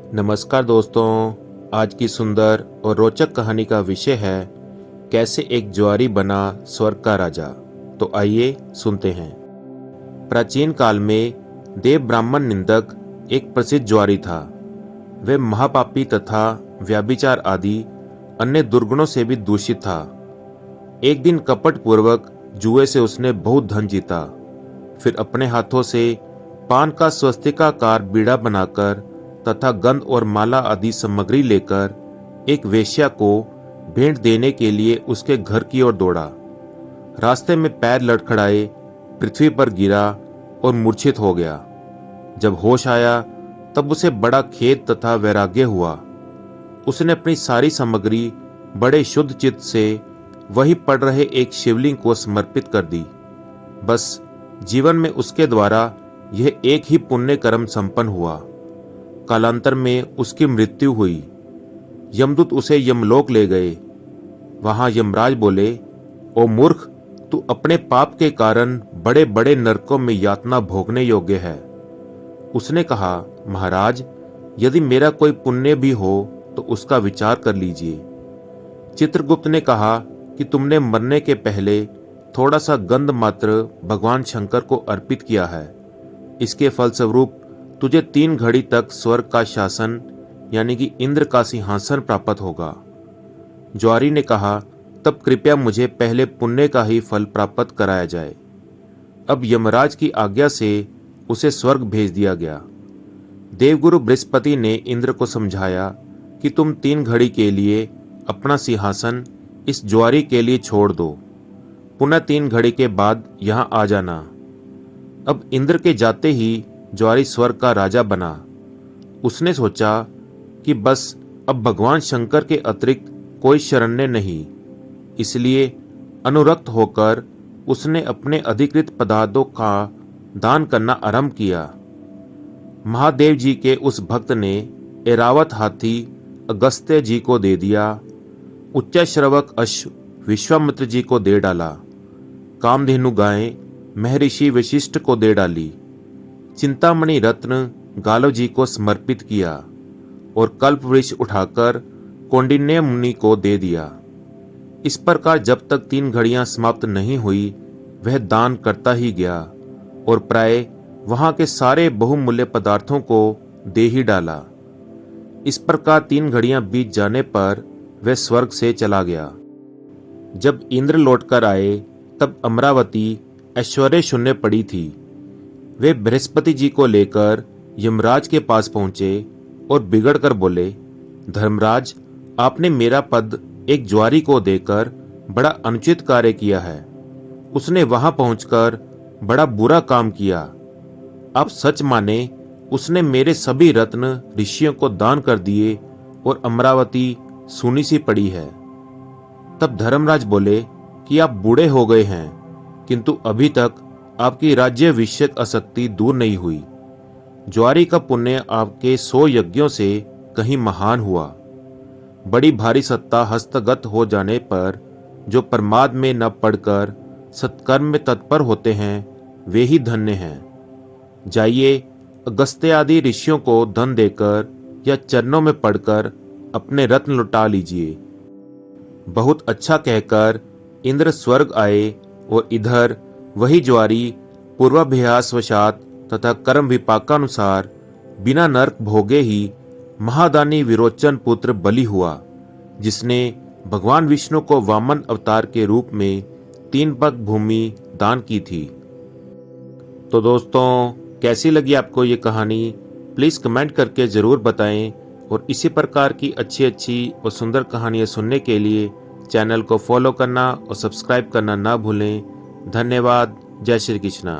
नमस्कार दोस्तों, आज की सुंदर और रोचक कहानी का विषय है कैसे एक ज्वारी बना स्वर्ग का राजा। तो आइए सुनते हैं। प्राचीन काल में देव ब्राह्मण निंदक एक प्रसिद्ध ज्वारी था। वह महापापी तथा व्यभिचार आदि अन्य दुर्गुणों से भी दूषित था। एक दिन कपट पूर्वक जुए से उसने बहुत धन जीता। फिर अपने हाथों से पान का स्वस्तिकाकार बीड़ा बनाकर तथा गंध और माला आदि सामग्री लेकर एक वेश्या को भेंट देने के लिए उसके घर की ओर दौड़ा। रास्ते में पैर लड़खड़ाए, पृथ्वी पर गिरा और मूर्छित हो गया। जब होश आया तब उसे बड़ा खेद तथा वैराग्य हुआ। उसने अपनी सारी सामग्री बड़े शुद्ध चित्त से वही पड़ रहे एक शिवलिंग को समर्पित कर दी। बस जीवन में उसके द्वारा यह एक ही पुण्य कर्म संपन्न हुआ। कालांतर में उसकी मृत्यु हुई। यमदूत उसे यमलोक ले गए। वहां यमराज बोले, ओ मूर्ख, तू अपने पाप के कारण बड़े बड़े नरकों में यातना भोगने योग्य है। उसने कहा, महाराज, यदि मेरा कोई पुण्य भी हो तो उसका विचार कर लीजिए। चित्रगुप्त ने कहा कि तुमने मरने के पहले थोड़ा सा गंध मात्र भगवान शंकर को अर्पित किया है। इसके फलस्वरूप तुझे 3 घड़ी तक स्वर्ग का शासन यानी कि इंद्र का सिंहासन प्राप्त होगा। ज्वारी ने कहा, तब कृपया मुझे पहले पुण्य का ही फल प्राप्त कराया जाए। अब यमराज की आज्ञा से उसे स्वर्ग भेज दिया गया। देवगुरु बृहस्पति ने इंद्र को समझाया कि तुम 3 घड़ी के लिए अपना सिंहासन इस ज्वारी के लिए छोड़ दो। पुनः 3 घड़ी के बाद यहां आ जाना। अब इंद्र के जाते ही ज्वारी स्वर्ग का राजा बना। उसने सोचा कि बस अब भगवान शंकर के अतिरिक्त कोई शरण्य नहीं। इसलिए अनुरक्त होकर उसने अपने अधिकृत पदार्थों का दान करना आरंभ किया। महादेव जी के उस भक्त ने ऐरावत हाथी अगस्त्य जी को दे दिया। उच्च श्रवक अश्व विश्वामित्र जी को दे डाला। कामधेनु गायें महर्षि वशिष्ठ को दे डाली। चिंतामणि रत्न गालव जी को समर्पित किया और कल्प वृक्ष उठाकर कौंडिन्य मुनि को दे दिया। इस प्रकार जब तक 3 घड़ियां समाप्त नहीं हुई वह दान करता ही गया और प्राय वहां के सारे बहुमूल्य पदार्थों को दे ही डाला। इस प्रकार 3 घड़ियां बीत जाने पर वह स्वर्ग से चला गया। जब इंद्र लौटकर आए तब अमरावती ऐश्वर्य शून्य पड़ी थी। वे बृहस्पति जी को लेकर यमराज के पास पहुंचे और बिगड़कर बोले, धर्मराज, आपने मेरा पद एक ज्वारी को देकर बड़ा अनुचित कार्य किया है। उसने वहां पहुंचकर बड़ा बुरा काम किया। आप सच माने उसने मेरे सभी रत्न ऋषियों को दान कर दिए और अमरावती सूनी सी पड़ी है। तब धर्मराज बोले कि आप बूढ़े हो गए हैं, किंतु अभी तक आपकी राज्य विषयक आसक्ति दूर नहीं हुई। ज्वारी का पुण्य आपके 100 यज्ञों से कहीं महान हुआ। बड़ी भारी सत्ता हस्तगत हो जाने पर जो प्रमाद में न पड़कर सत्कर्म में तत्पर होते हैं वे ही धन्य हैं। जाइए, अगस्त्य आदि ऋषियों को धन देकर या चरणों में पड़कर अपने रत्न लुटा लीजिए। बहुत अच्छा कहकर इंद्र स्वर्ग आए और इधर वही ज्वारी पूर्वाभ्यासवशात तथा कर्म विपाकानुसार बिना नरक भोगे ही महादानी विरोचन पुत्र बलि हुआ, जिसने भगवान विष्णु को वामन अवतार के रूप में 3 पग भूमि दान की थी। तो दोस्तों, कैसी लगी आपको ये कहानी? प्लीज़ कमेंट करके ज़रूर बताएं और इसी प्रकार की अच्छी अच्छी और सुंदर कहानियाँ सुनने के लिए चैनल को फॉलो करना और सब्सक्राइब करना ना भूलें। धन्यवाद। जय श्री कृष्णा।